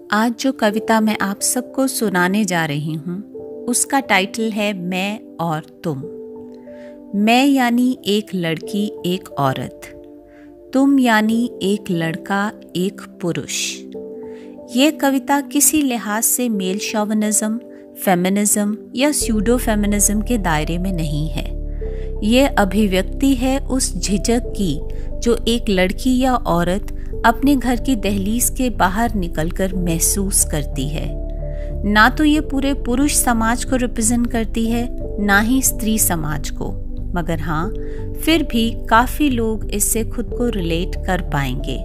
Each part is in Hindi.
आज जो कविता मैं आप सबको सुनाने जा रही हूँ उसका टाइटल है मैं और तुम। मैं यानी एक लड़की एक औरत, तुम यानी एक लड़का एक पुरुष। ये कविता किसी लिहाज से मेल शॉविनिज्म, फेमिनिज्म या स्यूडो फेमिनिज्म के दायरे में नहीं है। ये अभिव्यक्ति है उस झिझक की जो एक लड़की या औरत अपने घर की दहलीज के बाहर निकलकर महसूस करती है। ना तो ये पूरे पुरुष समाज को रिप्रेजेंट करती है, ना ही स्त्री समाज को, मगर हाँ, फिर भी काफ़ी लोग इससे खुद को रिलेट कर पाएंगे।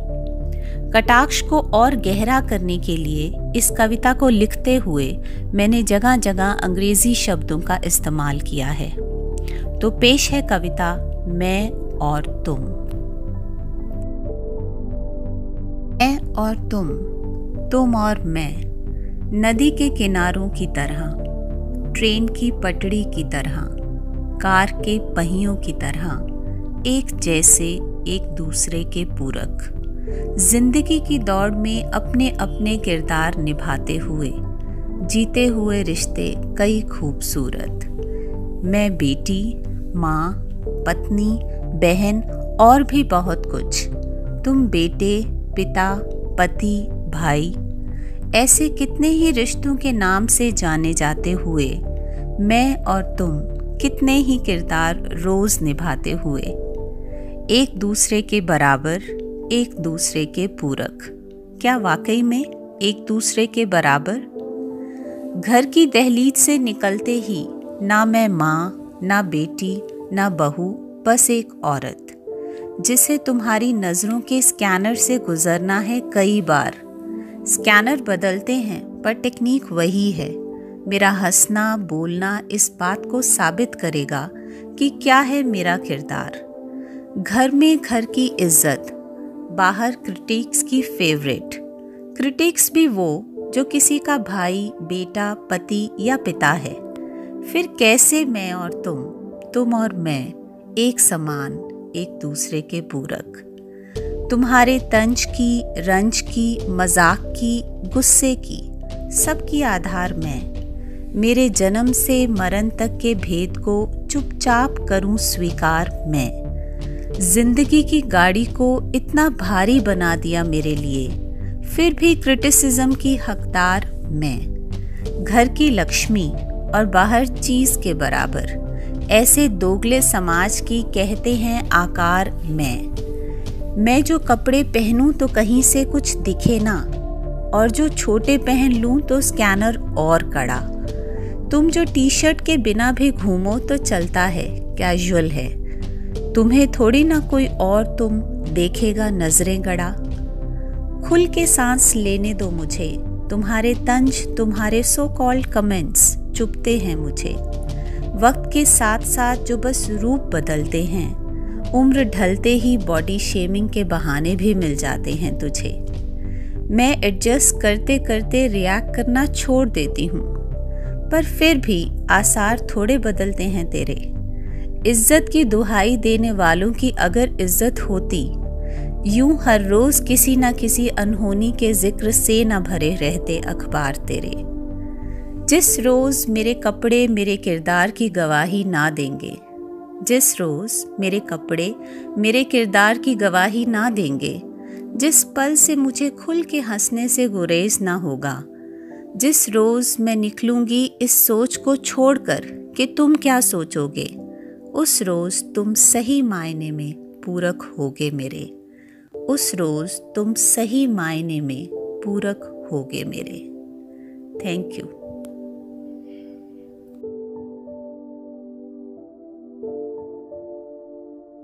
कटाक्ष को और गहरा करने के लिए इस कविता को लिखते हुए मैंने जगह जगह अंग्रेजी शब्दों का इस्तेमाल किया है। तो पेश है कविता मैं और तुम। मैं और तुम और मैं, नदी के किनारों की तरह, ट्रेन की पटड़ी की तरह, कार के पहियों की तरह, एक जैसे एक दूसरे के पूरक, जिंदगी की दौड़ में अपने अपने किरदार निभाते हुए, जीते हुए रिश्ते कई खूबसूरत। मैं बेटी, माँ, पत्नी, बहन और भी बहुत कुछ। तुम बेटे, पिता, पति, भाई, ऐसे कितने ही रिश्तों के नाम से जाने जाते हुए मैं और तुम कितने ही किरदार रोज निभाते हुए, एक दूसरे के बराबर, एक दूसरे के पूरक। क्या वाकई में एक दूसरे के बराबर? घर की दहलीज से निकलते ही ना मैं माँ, ना बेटी, ना बहू, बस एक औरत जिसे तुम्हारी नज़रों के स्कैनर से गुजरना है कई बार। स्कैनर बदलते हैं पर टेक्निक वही है। मेरा हंसना बोलना इस बात को साबित करेगा कि क्या है मेरा किरदार। घर में घर की इज्जत, बाहर क्रिटिक्स की फेवरेट। क्रिटिक्स भी वो जो किसी का भाई, बेटा, पति या पिता है। फिर कैसे मैं और तुम और मैं एक समान, एक दूसरे के पूरक। तुम्हारे तंज की, रंज की, मजाक की, गुस्से की, सबकी आधार मैं। मेरे जन्म से मरण तक के भेद को चुपचाप करूं स्वीकार मैं। जिंदगी की गाड़ी को इतना भारी बना दिया मेरे लिए, फिर भी क्रिटिसिज्म की हकदार मैं। घर की लक्ष्मी और बाहर चीज के बराबर, ऐसे दोगले समाज की कहते हैं आकार मैं जो कपड़े पहनूं तो कहीं से कुछ दिखे ना, और जो छोटे पहन लूं तो स्कैनर और कड़ा। तुम जो टी शर्ट के बिना भी घूमो तो चलता है, कैजुअल है। तुम्हें थोड़ी ना कोई और तुम देखेगा नजरें गड़ा। खुल के सांस लेने दो मुझे, तुम्हारे तंज, तुम्हारे सो कॉल्ड कमेंट्स चुभते हैं मुझे। वक्त के साथ साथ जो बस रूप बदलते हैं, उम्र ढलते ही बॉडी शेमिंग के बहाने भी मिल जाते हैं तुझे। मैं एडजस्ट करते करते रिएक्ट करना छोड़ देती हूँ, पर फिर भी आसार थोड़े बदलते हैं तेरे। इज्जत की दुहाई देने वालों की अगर इज्जत होती, यूं हर रोज किसी न किसी अनहोनी के जिक्र से न भरे रहते अखबार तेरे। जिस रोज मेरे कपड़े मेरे किरदार की गवाही ना देंगे, जिस रोज मेरे कपड़े मेरे किरदार की गवाही ना देंगे, जिस पल से मुझे खुल के हंसने से गुरेज ना होगा, जिस रोज मैं निकलूंगी इस सोच को छोड़कर कि तुम क्या सोचोगे, उस रोज तुम सही मायने में पूरक होगे मेरे। उस रोज तुम सही मायने में पूरक होगे मेरे। Thank you.